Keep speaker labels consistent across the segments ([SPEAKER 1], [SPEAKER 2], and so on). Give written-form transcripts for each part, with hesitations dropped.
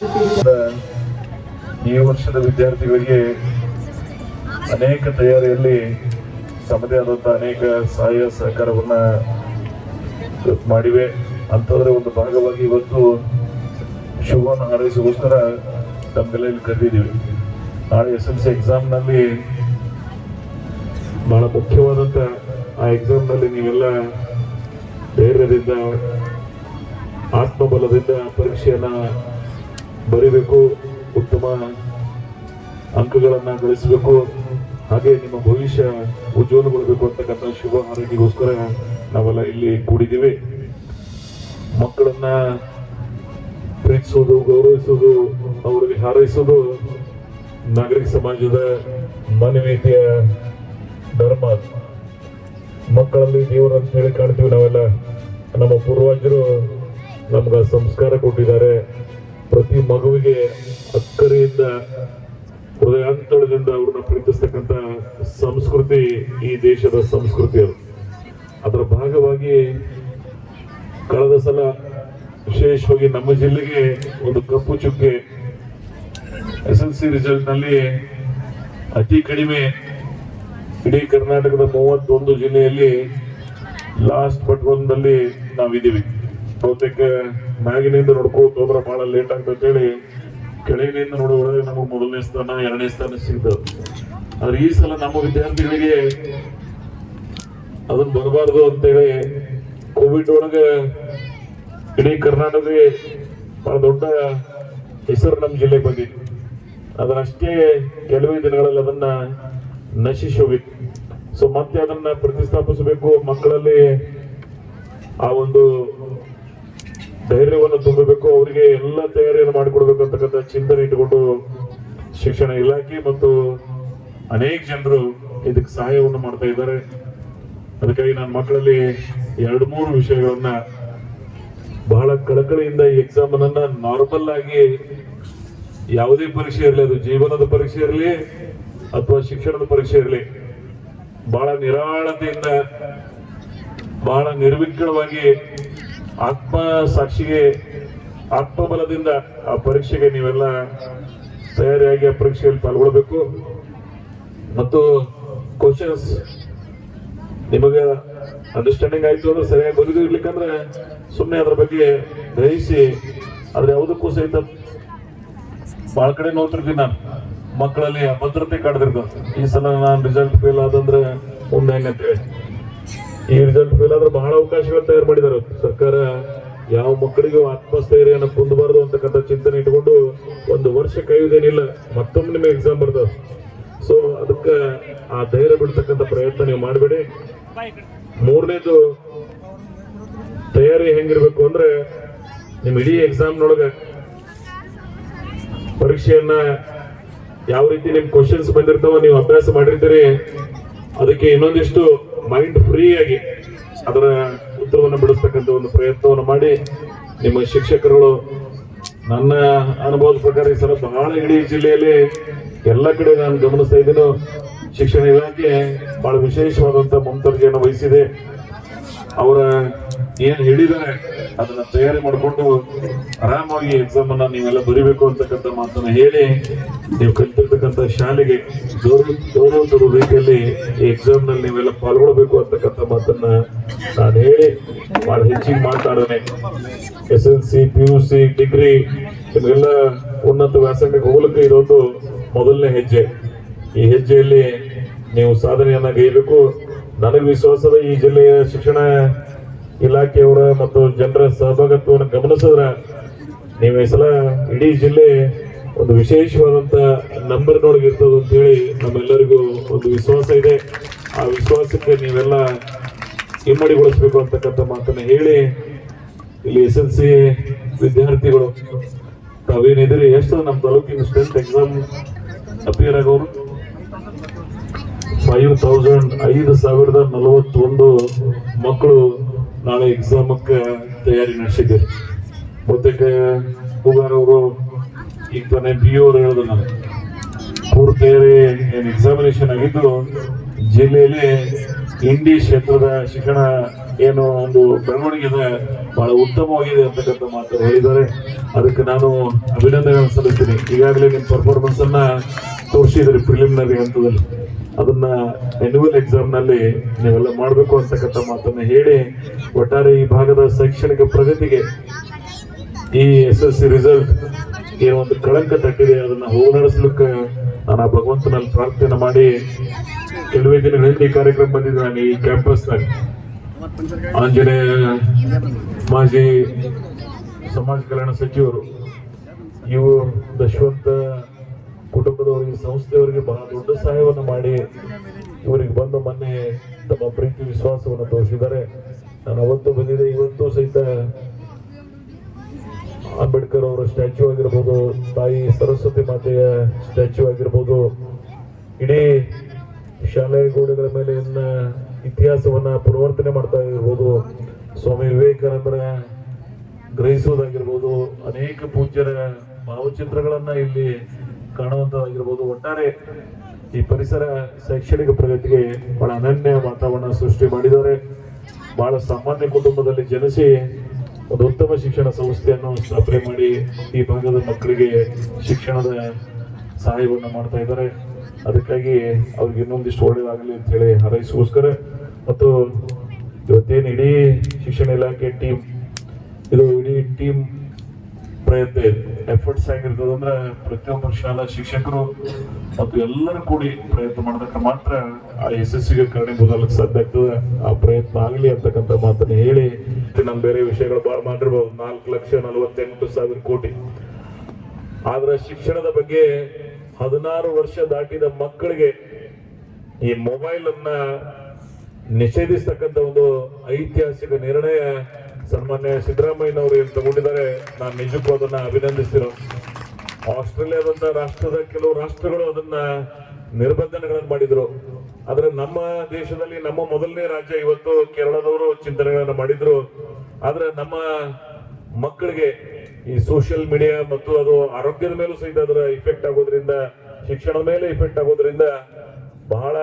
[SPEAKER 1] ಈ ವರ್ಷದ ವಿದ್ಯಾರ್ಥಿಗಳಿಗೆ ಅನೇಕ ತಯಾರಿಯಲ್ಲಿ ತಮ್ಮದೇ ಆದಂತಹ ಅನೇಕ ಸಹಾಯ ಸಹಕಾರವನ್ನ ಮಾಡಿವೆ. ಅಂತಂದ್ರೆ ಒಂದು ಭಾಗವಾಗಿ ಇವತ್ತು ಶುಭವನ್ನು ಹಾರೈಸೋಸ್ಕರ ತಮ್ಮೆಲ್ಲ ಇಲ್ಲಿ ಕರೆದಿದ್ದೀವಿ. ನಾಳೆ SSLC ಎಕ್ಸಾಮ್ನಲ್ಲಿ ಬಹಳ ಮುಖ್ಯವಾದಂತ ಆ ಎಕ್ಸಾಮ್ನಲ್ಲಿ ನೀವೆಲ್ಲ ಧೈರ್ಯದಿಂದ ಆತ್ಮಬಲದಿಂದ ಪರೀಕ್ಷೆಯನ್ನ ಬರೀಬೇಕು, ಉತ್ತಮ ಅಂಕಗಳನ್ನ ಗಳಿಸಬೇಕು, ಹಾಗೆ ನಿಮ್ಮ ಭವಿಷ್ಯ ಉಜ್ವಲಗೊಳ್ಳಬೇಕು ಅಂತಕ್ಕಂಥ ಶುಭ ಹಾರೈಕೆಗೋಸ್ಕರ ನಾವೆಲ್ಲ ಇಲ್ಲಿ ಕೂಡಿದ್ದೀವಿ. ಮಕ್ಕಳನ್ನ ಪ್ರೀತಿಸೋದು, ಗೌರವಿಸೋದು, ಅವರಿಗೆ ಹಾರೈಸೋದು ನಾಗರಿಕ ಸಮಾಜದ ಮಾನವೀಯತೆಯ ಧರ್ಮ. ಮಕ್ಕಳಲ್ಲಿ ದೇವರು ಅಂತ ಹೇಳಿ ಕಾಣ್ತೀವಿ ನಾವೆಲ್ಲ. ನಮ್ಮ ಪೂರ್ವಜರು ನಮ್ಗ ಸಂಸ್ಕಾರ ಕೊಟ್ಟಿದ್ದಾರೆ. ಪ್ರತಿ ಮಗುವಿಗೆ ಅಕ್ಕರೆಯಿಂದ ಹೃದಯಾಂತರದಿಂದ ಅವ್ರನ್ನ ಪ್ರೀತಿಸ್ತಕ್ಕಂಥ ಸಂಸ್ಕೃತಿ ಈ ದೇಶದ ಸಂಸ್ಕೃತಿ. ಅದು ಅದರ ಭಾಗವಾಗಿ ಕಳೆದ ಸಲ ವಿಶೇಷವಾಗಿ ನಮ್ಮ ಜಿಲ್ಲೆಗೆ ಒಂದು ಕಪ್ಪು ಚುಕ್ಕೆ SSLC ರಿಸಲ್ಟ್ ನಲ್ಲಿ ಅತಿ ಕಡಿಮೆ ಇಡೀ ಕರ್ನಾಟಕದ 31 ಜಿಲ್ಲೆಯಲ್ಲಿ ಲಾಸ್ಟ್ ಬಟ್ ಒಂದಲ್ಲಿ ನಾವಿದ್ದೀವಿ. ಬಹುತೇಕ ಮ್ಯಾಗಿನಿಂದ ನೋಡ್ಕೋತ ಹೋದ್ರೆ ಬಹಳ ಲೇಟ್ ಆಗ್ತದೆ ಹೇಳಿ ಕೆಳಗಿನಿಂದ ನೋಡುವಾಗ ನಮಗೆ ಮೊದಲನೇ ಸ್ಥಾನ 2ನೇ ಸ್ಥಾನ ಸಿಗ್ತದೆ. ಆದ್ರೆ ಈ ಸಲ ನಮ್ಮ ವಿದ್ಯಾರ್ಥಿಗಳಿಗೆ ಅದನ್ನ ಬರಬಾರ್ದು ಅಂತೇಳಿ ಕೋವಿಡ್ ಒಳಗೆ ಇಡೀ ಕರ್ನಾಟಕಕ್ಕೆ ಬಹಳ ದೊಡ್ಡ ಹೆಸರು ನಮ್ಮ ಜಿಲ್ಲೆಗೆ ಬಂದಿತ್ತು. ಅದನ್ನಷ್ಟೇ ಕೆಲವೇ ದಿನಗಳಲ್ಲಿ ಅದನ್ನ ನಶಿಸಿ ಹೋಗಿತ್ತು. ಸೊ ಮತ್ತೆ ಅದನ್ನ ಪ್ರತಿಷ್ಠಾಪಿಸಬೇಕು, ಮಕ್ಕಳಲ್ಲಿ ಆ ಒಂದು ಧೈರ್ಯವನ್ನು ತುಂಬಬೇಕು, ಅವರಿಗೆ ಎಲ್ಲ ತಯಾರಿಯನ್ನು ಮಾಡಿಕೊಡ್ಬೇಕು ಅಂತಕ್ಕಂಥ ಚಿಂತನೆ ಇಟ್ಟುಕೊಂಡು ಶಿಕ್ಷಣ ಇಲಾಖೆ ಮತ್ತು ಅನೇಕ ಜನರು ಇದಕ್ಕೆ ಸಹಾಯವನ್ನು ಮಾಡ್ತಾ ಇದ್ದಾರೆ. ಅದಕ್ಕಾಗಿ ನನ್ನ ಮಕ್ಕಳಲ್ಲಿ 2-3 ವಿಷಯಗಳನ್ನ ಬಹಳ ಕಳಕಳಿಯಿಂದ ಈ ಎಕ್ಸಾಮ್ ಅನ್ನ ನಾರ್ಮಲ್ ಆಗಿ ಯಾವುದೇ ಪರೀಕ್ಷೆ ಇರಲಿ, ಅದು ಜೀವನದ ಪರೀಕ್ಷೆ ಇರಲಿ ಅಥವಾ ಶಿಕ್ಷಣದ ಪರೀಕ್ಷೆ ಇರಲಿ, ಬಹಳ ನಿರಾಳತೆಯಿಂದ ಬಹಳ ನಿರ್ವಿಘ್ನವಾಗಿ ಆತ್ಮ ಸಾಕ್ಷಿಗೆ ಆತ್ಮಬಲದಿಂದ ಆ ಪರೀಕ್ಷೆಗೆ ನೀವೆಲ್ಲ ತಯಾರಿಯಾಗಿ ಆ ಪರೀಕ್ಷೆಯಲ್ಲಿ ಪಾಲ್ಗೊಳ್ಬೇಕು. ಮತ್ತು ಕ್ವಶನ್ಸ್ ನಿಮಗೆ ಅಂಡರ್ಸ್ಟ್ಯಾಂಡಿಂಗ್ ಆಯ್ತು ಅಂದ್ರೆ ಸರಿಯಾಗಿ ಬರೆದು ಇರ್ಲಿಕ್ಕಂದ್ರೆ ಸುಮ್ಮನೆ ಅದ್ರ ಬಗ್ಗೆ ಗ್ರಹಿಸಿ ಅದ್ರ ಯಾವುದಕ್ಕೂ ಸಹಿತ ಬಹಳ ಕಡೆ ನೋಡ್ತಿರ್ತೀನಿ ನಾನು, ಮಕ್ಕಳಲ್ಲಿ ಅಭದ್ರತೆ ಕಾಡ್ತಿರ್ತದೆ. ಈ ಸಲ ನಾನು ರಿಸಲ್ಟ್ ಫೇಲ್ ಆದಂದ್ರೆ ಮುಂದೆ ಹೆಂಗಂತೇಳಿ, ಈ ರಿಸಲ್ಟ್ ಫೇಲ್ ಆದ್ರೆ ಬಹಳ ಅವಕಾಶಗಳು ತಯಾರು ಮಾಡಿದಾರೆ ಸರ್ಕಾರ. ಯಾವ ಮಕ್ಕಳಿಗೂ ಆತ್ಮಸ್ಥೈರ್ಯನ ಕುಂದಬಾರದು ಅಂತಕ್ಕಂಥ ಚಿಂತನೆ ಇಟ್ಕೊಂಡು 1 ವರ್ಷ ಕೈಯುವುದೇನಿಲ್ಲ, ಮತ್ತೊಮ್ಮೆ ನಿಮಗೆ ಎಕ್ಸಾಮ್ ಬರ್ತದೆ. ಸೊ ಅದಕ್ಕೆ ಆ ಧೈರ್ಯ ಬಿಡ್ತಕ್ಕಂಥ ಪ್ರಯತ್ನ ನೀವು ಮಾಡಬೇಡಿ. 3ನೇದು ತಯಾರಿ ಹೆಂಗಿರ್ಬೇಕು ಅಂದ್ರೆ ನಿಮ್ ಇಡೀ ಎಕ್ಸಾಮ್ನೊಳಗ ಪರೀಕ್ಷೆಯನ್ನ ಯಾವ ರೀತಿ ನಿಮ್ ಕ್ವಶನ್ಸ್ ಬಂದಿರ್ತಾವ, ನೀವು ಅಭ್ಯಾಸ ಮಾಡಿರ್ತೀರಿ, ಅದಕ್ಕೆ ಇನ್ನೊಂದಿಷ್ಟು ಮೈಂಡ್ ಫ್ರೀ ಆಗಿ ಅದರ ಉತ್ತರವನ್ನು ಬಿಡಿಸ್ತಕ್ಕಂಥ ಒಂದು ಪ್ರಯತ್ನವನ್ನು ಮಾಡಿ ನಿಮ್ಮ ಶಿಕ್ಷಕರುಗಳು, ನನ್ನ ಅನುಭವದ ಪ್ರಕಾರ ಈ ಸಲ ಬಹಳ ಇಡೀ ಜಿಲ್ಲೆಯಲ್ಲಿ ಎಲ್ಲ ಕಡೆ ನಾನು ಗಮನಿಸ್ತಾ ಇದ್ದೇನೆ, ಶಿಕ್ಷಣ ಇಲಾಖೆ ಬಹಳ ವಿಶೇಷವಾದಂತ ಮುಂತರ್ಜೆಯನ್ನು ವಹಿಸಿದೆ. ಅವರ ಏನ್ ಹೇಳಿದ್ದಾರೆ ಅದನ್ನ ತಯಾರಿ ಮಾಡಿಕೊಂಡು ಆರಾಮಾಗಿ ಎಕ್ಸಾಮ್ ಅನ್ನ ನೀವೆಲ್ಲ ಬರೀಬೇಕು ಅಂತಕ್ಕಂಥ ಮಾತನ್ನ ಹೇಳಿ, ನೀವು ಕಲಿತಿರ್ತಕ್ಕಂಥ ಶಾಲೆಗೆ ಗೌರವ ರೀತಿಯಲ್ಲಿ ಈ ಎಕ್ಸಾಮ್ ನಲ್ಲಿ ನೀವೆಲ್ಲ ಪಾಲ್ಗೊಳ್ಬೇಕು ಅಂತಕ್ಕಂಥ ಮಾತನ್ನ ನಾನು ಹೇಳಿ ಬಹಳ ಹೆಚ್ಚಿಗೆ ಮಾತಾಡೋಣ. SSLC, PUC, ಡಿಗ್ರಿ ನಿಮಗೆಲ್ಲ ಉನ್ನತ ವ್ಯಾಸಂಗಕ್ಕೆ ಹೋಗ್ಲಿಕ್ಕೆ ಇದೊಂದು ಮೊದಲನೇ ಹೆಜ್ಜೆ. ಈ ಹೆಜ್ಜೆಯಲ್ಲಿ ನೀವು ಸಾಧನೆಯನ್ನ ಗೈಯಬೇಕು. ನನಗೆ ವಿಶ್ವಾಸದ ಈ ಜಿಲ್ಲೆಯ ಶಿಕ್ಷಣ ಇಲಾಖೆಯವರ ಮತ್ತು ಜನರ ಸಹಭಾಗಿತ್ವವನ್ನು ಗಮನಿಸಿದ್ರ ನೀವು ಈ ಸಲ ಇಡೀ ಜಿಲ್ಲೆ ಒಂದು ವಿಶೇಷವಾದಂತ ನಂಬರ್ನೊಳಗೆ ಇರ್ತದೆ ಅಂತ ಹೇಳಿ ನಮ್ಮೆಲ್ಲರಿಗೂ ಒಂದು ವಿಶ್ವಾಸ ಇದೆ. ಆ ವಿಶ್ವಾಸಕ್ಕೆ ನೀವೆಲ್ಲ ಇಮ್ಮಡಿಗೊಳಿಸಬೇಕು ಅಂತಕ್ಕಂಥ ಮಾತನ್ನ ಹೇಳಿ, ಇಲ್ಲಿ SSLC ವಿದ್ಯಾರ್ಥಿಗಳು ತಾವೇನಿದ್ರಿ, ಎಷ್ಟು ನಮ್ಮ ತಾಲೂಕಿನ ಸ್ಟ್ರೆಂತ್ ಎಕ್ಸಾಮ್ ಅಪಿಯರ್ ಆಗೋರು 5,041 ಮಕ್ಕಳು ನಾಳೆ ಎಕ್ಸಾಮಕ್ಕೆ ತಯಾರಿ ನಡೆಸಿದ್ದಾರೆ. ಬಹುತೇಕ ಹೂಗಾರ್ ಅವರು ಈಗ ತಾನೇ PO ಅವರು ಹೇಳಿದ್ರು, ನಾನು ಪೂರ್ವ ತಯಾರಿ ಏನ್ ಎಕ್ಸಾಮಿನೇಷನ್ ಆಗಿದ್ದು ಜಿಲ್ಲೆಯಲ್ಲಿ ಇಂಡಿ ಕ್ಷೇತ್ರದ ಶಿಕ್ಷಣ ಏನು ಒಂದು ಬೆಳವಣಿಗೆ ಇದೆ ಬಹಳ ಉತ್ತಮವಾಗಿದೆ ಅಂತಕ್ಕಂಥ ಮಾತು ಹೇಳಿದ್ದಾರೆ. ಅದಕ್ಕೆ ನಾನು ಅಭಿನಂದನೆಗಳನ್ನು ಸಲ್ಲಿಸ್ತೀನಿ. ಈಗಾಗಲೇ ನಿಮ್ಮ ಪರ್ಫಾರ್ಮೆನ್ಸ್ ಅನ್ನ ತೋರಿಸಿದ್ರಿ ಪ್ರಿಲಿಮಿನರಿ ಹಂತದಲ್ಲಿ, ಅದನ್ನ ಆನ್ಯುವಲ್ ಎಕ್ಸಾಮ್ ನಲ್ಲಿ ನೀವೆಲ್ಲ ಮಾಡಬೇಕು ಅಂತಕ್ಕಂಥ ಮಾತನ್ನ ಹೇಳಿ, ಒಟ್ಟಾರೆ ಈ ಭಾಗದ ಶೈಕ್ಷಣಿಕ ಪ್ರಗತಿಗೆ ಈ SSC ರಿಸಲ್ಟ್ ಏನೋ ಒಂದು ಕಳಂಕ ತಟ್ಟಿದೆ, ಅದನ್ನ ಹೋಗಲಾಡಿಸ್ಲಿಕ್ಕೆ ನಾನು ಆ ಭಗವಂತನಲ್ಲಿ ಪ್ರಾರ್ಥನೆ ಮಾಡಿ, ಕೆಲವೇ ದಿನಗಳ ಹಿಂದೆ ಈ ಕಾರ್ಯಕ್ರಮ ಬಂದಿದ್ದೆ ನಾನು ಈ ಕ್ಯಾಂಪಸ್ನಲ್ಲಿ. ಆಂಜನೇಯ ಮಾಜಿ ಸಮಾಜ ಕಲ್ಯಾಣ ಸಚಿವರು, ಇವು ದಶವಂತ ಕುಟುಂಬದವರಿಗೆ, ಸಂಸ್ಥೆಯವರಿಗೆ ಬಹಳ ದೊಡ್ಡ ಸಹಾಯವನ್ನು ಮಾಡಿ ಇವರಿಗೆ ಬಂದು ಮೊನ್ನೆ ತಮ್ಮ ಪ್ರೀತಿ ವಿಶ್ವಾಸವನ್ನು ತೋರಿಸಿದ್ದಾರೆ. ನಾನು ಅವತ್ತು ಬಂದಿದೆ, ಇವತ್ತು ಸಹಿತ ಅಂಬೇಡ್ಕರ್ ಅವರ ಸ್ಟ್ಯಾಚ್ಯೂ ಆಗಿರ್ಬೋದು, ತಾಯಿ ಸರಸ್ವತಿ ಮಾತೆಯ ಸ್ಟ್ಯಾಚ್ಯೂ ಆಗಿರ್ಬೋದು, ಇಡೀ ಶಾಲೆಯ ಗೋಡೆಗಳ ಮೇಲೆ ಇತಿಹಾಸವನ್ನ ಪರಿವರ್ತನೆ ಮಾಡ್ತಾ ಇರ್ಬೋದು, ಸ್ವಾಮಿ ವಿವೇಕಾನಂದರ ಗ್ರಹಿಸುವುದಾಗಿರ್ಬೋದು, ಅನೇಕ ಪೂಜ್ಯರ ಭಾವಚಿತ್ರಗಳನ್ನ ಇಲ್ಲಿ ಕಾಣುವಂತದ್ದಾಗಿರ್ಬೋದು. ಒಟ್ಟಾರೆ ಈ ಪರಿಸರ ಶೈಕ್ಷಣಿಕ ಪ್ರಗತಿಗೆ ಬಹಳ ಅನನ್ಯ ವಾತಾವರಣ ಸೃಷ್ಟಿ ಮಾಡಿದ್ದಾರೆ. ಬಹಳ ಸಾಮಾನ್ಯ ಕುಟುಂಬದಲ್ಲಿ ಜನಿಸಿ ಒಂದು ಉತ್ತಮ ಶಿಕ್ಷಣ ಸಂಸ್ಥೆಯನ್ನು ಸ್ಥಾಪನೆ ಮಾಡಿ ಈ ಭಾಗದ ಮಕ್ಕಳಿಗೆ ಶಿಕ್ಷಣದ ಸಹಾಯವನ್ನು ಮಾಡ್ತಾ ಇದ್ದಾರೆ. ಅದಕ್ಕಾಗಿ ಅವ್ರಿಗೆ ಇನ್ನೊಂದಿಷ್ಟು ಒಳ್ಳೆಯದಾಗಲಿ ಅಂತ ಹೇಳಿ ಹಾರೈಸೋಸ್ಕರ, ಮತ್ತು ಇವತ್ತೇನು ಇಡೀ ಶಿಕ್ಷಣ ಇಲಾಖೆ ಟೀಮ್, ಇದು ಇಡೀ ಟೀಮ್ ಪ್ರಯತ್ನ ಇದೆ, ಎಫರ್ಟ್ಸ್ ಆಗಿರ್ತದೆ ಅಂದ್ರೆ ಪ್ರತಿಯೊಬ್ಬ ಶಾಲಾ ಶಿಕ್ಷಕರು ಮತ್ತು ಎಲ್ಲರೂ ಕೂಡಿ ಪ್ರಯತ್ನ ಮಾಡಿದಾಗ ಮಾತ್ರ ಆ ಯಶಸ್ಸಿಗೆ ಕಾರಣೀಭೂತಕ್ಕೆ ಸಾಧ್ಯ ಆಗ್ತದೆ. ಆ ಪ್ರಯತ್ನ ಆಗಲಿ ಅಂತಕ್ಕಂಥ ಮಾತನ್ನ ಹೇಳಿ, ನಾನು ಬೇರೆ ವಿಷಯಗಳು ಬಹಳ ಮಾಡಿರ್ಬೋದು. 4,48,000 ಕೋಟಿ, ಆದ್ರೆ ಶಿಕ್ಷಣದ ಬಗ್ಗೆ 16 ವರ್ಷ ದಾಟಿದ ಮಕ್ಕಳಿಗೆ ಈ ಮೊಬೈಲ್ ಅನ್ನ ನಿಷೇಧಿಸ್ತಕ್ಕಂಥ ಒಂದು ಐತಿಹಾಸಿಕ ನಿರ್ಣಯ ಸನ್ಮಾನ್ಯ ಸಿದ್ದರಾಮಯ್ಯನವರು ಏನು ತಗೊಂಡಿದ್ದಾರೆ. ನಾನು ನಿಜಕ್ಕೂ ಅದನ್ನ ಅಭಿನಂದಿಸ್ತಿರೋ. ಆಸ್ಟ್ರೇಲಿಯಾದಂತ ರಾಷ್ಟ್ರದ ಕೆಲವು ರಾಷ್ಟ್ರಗಳು ಅದನ್ನ ನಿರ್ಬಂಧನೆಗಳನ್ನು ಮಾಡಿದ್ರು. ಆದ್ರೆ ನಮ್ಮ ದೇಶದಲ್ಲಿ ನಮ್ಮ ಮೊದಲನೇ ರಾಜ್ಯ ಇವತ್ತು ಕೇರಳದವರು ಚಿಂತನೆಗಳನ್ನು ಮಾಡಿದ್ರು. ಆದ್ರೆ ನಮ್ಮ ಮಕ್ಕಳಿಗೆ ಈ ಸೋಷಿಯಲ್ ಮೀಡಿಯಾ ಮತ್ತು ಅದು ಆರೋಗ್ಯದ ಮೇಲೂ ಸಹಿತ ಅದರ ಇಫೆಕ್ಟ್ ಆಗೋದ್ರಿಂದ, ಶಿಕ್ಷಣದ ಮೇಲೆ ಇಫೆಕ್ಟ್ ಆಗೋದ್ರಿಂದ ಬಹಳ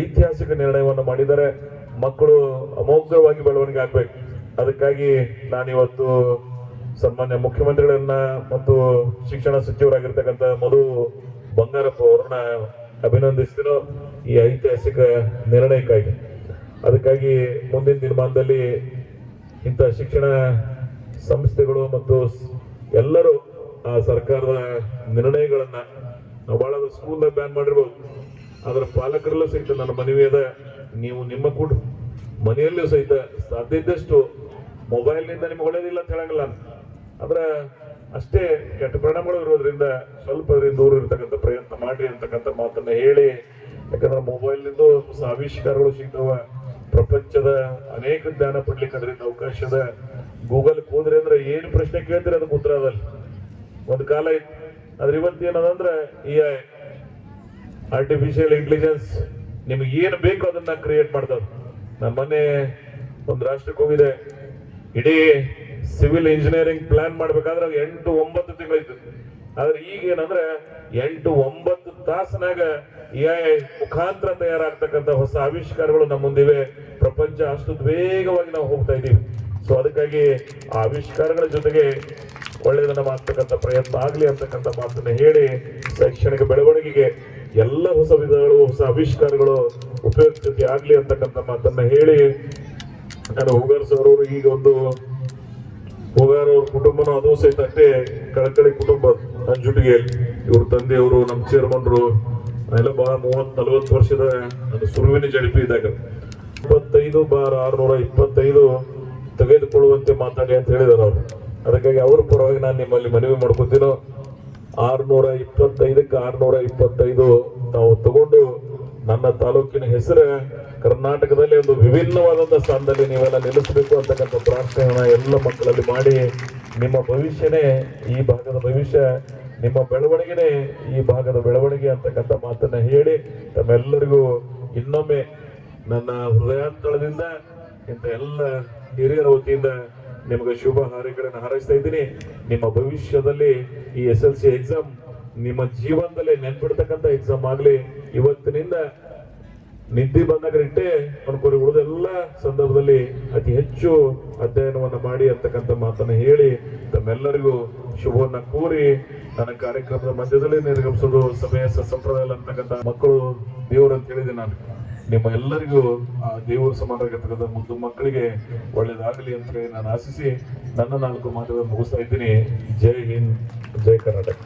[SPEAKER 1] ಐತಿಹಾಸಿಕ ನಿರ್ಣಯವನ್ನು ಮಾಡಿದ್ದಾರೆ. ಮಕ್ಕಳು ಅಮೋಘವಾಗಿ ಬೆಳವಣಿಗೆ ಆಗ್ಬೇಕು. ಅದಕ್ಕಾಗಿ ನಾನಿವತ್ತು ಸನ್ಮಾನ್ಯ ಮುಖ್ಯಮಂತ್ರಿಗಳನ್ನ ಮತ್ತು ಶಿಕ್ಷಣ ಸಚಿವರಾಗಿರ್ತಕ್ಕಂಥ ಮಧು ಬಂಗಾರಪ್ಪ ಅವ್ರನ್ನ ಅಭಿನಂದಿಸ್ತೀನೋ ಈ ಐತಿಹಾಸಿಕ ನಿರ್ಣಯಕ್ಕಾಗಿ. ಅದಕ್ಕಾಗಿ ಮುಂದಿನ ದಿನಮಾನದಲ್ಲಿ ಇಂಥ ಶಿಕ್ಷಣ ಸಂಸ್ಥೆಗಳು ಮತ್ತು ಎಲ್ಲರೂ ಆ ಸರ್ಕಾರದ ನಿರ್ಣಯಗಳನ್ನ, ನಾವು ಬಹಳ ಸ್ಕೂಲ್ ಬ್ಯಾನ್ ಮಾಡಿರ್ಬೋದು, ಅದರ ಪಾಲಕರಲ್ಲೂ ಸಹಿತ ನನ್ನ ಮನವಿ ಅದ, ನೀವು ನಿಮ್ಮ ಕೂಡ ಮನೆಯಲ್ಲೂ ಸಹಿತ ಸಾಧ್ಯ ಇದ್ದಷ್ಟು ಮೊಬೈಲ್ನಿಂದ ನಿಮ್ಗೆ ಒಳ್ಳೇದಿಲ್ಲ ಅಂತ ಹೇಳಂಗಿಲ್ಲ, ಆದ್ರೆ ಅಷ್ಟೇ ಕೆಟ್ಟ ಪರಿಣಾಮಗಳು ಇರೋದ್ರಿಂದ ಸ್ವಲ್ಪ ದೂರ ಇರ್ತಕ್ಕಂಥ ಪ್ರಯತ್ನ ಮಾಡಿ ಅಂತಕ್ಕಂಥ ಮಾತನ್ನ ಹೇಳಿ, ಯಾಕಂದ್ರೆ ಮೊಬೈಲ್ನಿಂದ ಹೊಸ ಆವಿಷ್ಕಾರಗಳು ಸಿಗ್ತಾವ, ಪ್ರಪಂಚದ ಅನೇಕ ಜ್ಞಾನ ಪಡ್ಲಿಕ್ಕೆ ಅದರಿಂದ ಅವಕಾಶ ಅದ. ಗೂಗಲ್ ಹೋದ್ರೆ ಅಂದ್ರೆ ಏನು ಪ್ರಶ್ನೆ ಕೇಳ್ತೀರಿ ಅದಕ್ಕೆ ಉತ್ತರ ಅದಲ್ಲ. ಒಂದು ಕಾಲ ಇತ್ತು, ಆದ್ರೆ ಇವತ್ತೇನದಂದ್ರೆ ಈ ಆರ್ಟಿಫಿಷಿಯಲ್ ಇಂಟೆಲಿಜೆನ್ಸ್ ನಿಮ್ಗೆ ಏನು ಬೇಕು ಅದನ್ನ ಕ್ರಿಯೇಟ್ ಮಾಡ್ತಾವ. ನಾನು ಮೊನ್ನೆ ಒಂದು ರಾಷ್ಟ್ರಕ್ಕೆ ಹೋಗಿದೆ, ಇಡೀ ಸಿವಿಲ್ ಇಂಜಿನಿಯರಿಂಗ್ ಪ್ಲಾನ್ ಮಾಡ್ಬೇಕಾದ್ರೆ 8-9 ತಿಂಗಳಿತ್ತು. ಆದ್ರೆ ಈಗ ಏನಂದ್ರೆ 8-9 ತಾಸನಾಗ AI ಮುಖಾಂತರ ತಯಾರಾಗ್ತಕ್ಕಂಥ ಹೊಸ ಆವಿಷ್ಕಾರಗಳು ನಮ್ಮ ಮುಂದಿವೆ. ಪ್ರಪಂಚ ಅಷ್ಟು ವೇಗವಾಗಿ ನಾವು ಹೋಗ್ತಾ ಇದೀವಿ. ಸೊ ಅದಕ್ಕಾಗಿ ಆ ಆವಿಷ್ಕಾರಗಳ ಜೊತೆಗೆ ಒಳ್ಳೆಯದನ್ನ ಮಾಡ್ತಕ್ಕಂಥ ಪ್ರಯತ್ನ ಆಗ್ಲಿ ಅಂತಕ್ಕಂಥ ಮಾತನ್ನ ಹೇಳಿ, ಶೈಕ್ಷಣಿಕ ಬೆಳವಣಿಗೆಗೆ ಎಲ್ಲ ಹೊಸ ವಿಧಗಳು, ಹೊಸ ಆವಿಷ್ಕಾರಗಳು ಉಪಯುಕ್ತತೆ ಆಗ್ಲಿ ಅಂತಕ್ಕಂಥ ಮಾತನ್ನ ಹೇಳಿ, ನಾನು ಹೂಗಾರ್ ಸರ್ ಅವರು ಈಗ ಒಂದು ಹೂಗಾರ್ ಅವ್ರ ಕುಟುಂಬನೂ ಅದು ಸಹಿತ ಅಷ್ಟೇ ಕಳಕಳಿ ಕುಟುಂಬ. ನಂಜುಟಿಗೆಯಲ್ಲಿ ಇವ್ರ ತಂದೆಯವರು, ನಮ್ಮ ಚೇರ್ಮನ್ರು ಎಲ್ಲ ಬಹಳ 30-40 ವರ್ಷದ ನನ್ನ ಸುರುವಿನ ಜಡಿಪಿ ಇದ್ದಾಗ 25/625 ತೆಗೆದುಕೊಳ್ಳುವಂತೆ ಮಾತಾಡಿ ಅಂತ ಹೇಳಿದಾರೆ ಅವರು. ಅದಕ್ಕಾಗಿ ಅವ್ರ ಪರವಾಗಿ ನಾನು ನಿಮ್ಮಲ್ಲಿ ಮನವಿ ಮಾಡ್ಕೊತೀನೋ, 625ಕ್ಕೆ 625 ನಾವು ತಗೊಂಡು ನನ್ನ ತಾಲೂಕಿನ ಹೆಸರು ಕರ್ನಾಟಕದಲ್ಲಿ ಒಂದು ವಿಭಿನ್ನವಾದಂತ ಸ್ಥಾನದಲ್ಲಿ ನೀವೆಲ್ಲ ನಿಲ್ಲಿಸಬೇಕು ಅಂತಕ್ಕಂಥ ಪ್ರಾರ್ಥನೆಯನ್ನ ಎಲ್ಲ ಮಕ್ಕಳಲ್ಲಿ ಮಾಡಿ, ನಿಮ್ಮ ಭವಿಷ್ಯನೇ ಈ ಭಾಗದ ಭವಿಷ್ಯ, ನಿಮ್ಮ ಬೆಳವಣಿಗೆನೇ ಈ ಭಾಗದ ಬೆಳವಣಿಗೆ ಅಂತಕ್ಕಂಥ ಮಾತನ್ನ ಹೇಳಿ, ತಮ್ಮೆಲ್ಲರಿಗೂ ಇನ್ನೊಮ್ಮೆ ನನ್ನ ಹೃದಯಾಂತಳದಿಂದ ಇಂಥ ಎಲ್ಲ ಹಿರಿಯರ ವತಿಯಿಂದ ನಿಮಗೆ ಶುಭ ಹಾರೈಕೆಗಳನ್ನು ಹಾರೈಸ್ತಾ ಇದ್ದೀನಿ. ನಿಮ್ಮ ಭವಿಷ್ಯದಲ್ಲಿ ಈ SLC ಎಕ್ಸಾಮ್ ನಿಮ್ಮ ಜೀವನದಲ್ಲೇ ನೆನ್ಪಿಡ್ತಕ್ಕಂಥ ಎಕ್ಸಾಮ್ ಆಗ್ಲಿ. ಇವತ್ತಿನಿಂದ ನಿದ್ದೆ ಬಂದಾಗ ಇಟ್ಟೆ ಅನ್ಕೋರಿ ಉಳಿದೆಲ್ಲ ಸಂದರ್ಭದಲ್ಲಿ ಅತಿ ಹೆಚ್ಚು ಅಧ್ಯಯನವನ್ನ ಮಾಡಿ ಅಂತಕ್ಕಂಥ ಮಾತನ್ನ ಹೇಳಿ ತಮ್ಮೆಲ್ಲರಿಗೂ ಶುಭವನ್ನ ಕೋರಿ ನನ್ನ ಕಾರ್ಯಕ್ರಮದ ಮಧ್ಯದಲ್ಲಿ ನಿರ್ಗಮಿಸೋದು ಸಭೆಯ ಸಂಪ್ರದಾಯ ಅಂತಕ್ಕಂಥ ಮಕ್ಕಳು ದೇವರು ಅಂತ ಹೇಳಿದೆ ನಾನು. ನಿಮ್ಮ ಎಲ್ಲರಿಗೂ ಆ ದೇವರು ಸಮಾನವಾಗಿರ್ತಕ್ಕಂಥ ಮುದ್ದು ಮಕ್ಕಳಿಗೆ ಒಳ್ಳೇದಾಗಲಿ ಅಂತ ಹೇಳಿ ನಾನು ಆಶಿಸಿ ನನ್ನ 4 ಮಾತುಗಳನ್ನು ಮುಗಿಸ್ತಾ ಇದ್ದೀನಿ. ಜೈ ಹಿಂದ್, ಜೈ ಕರ್ನಾಟಕ.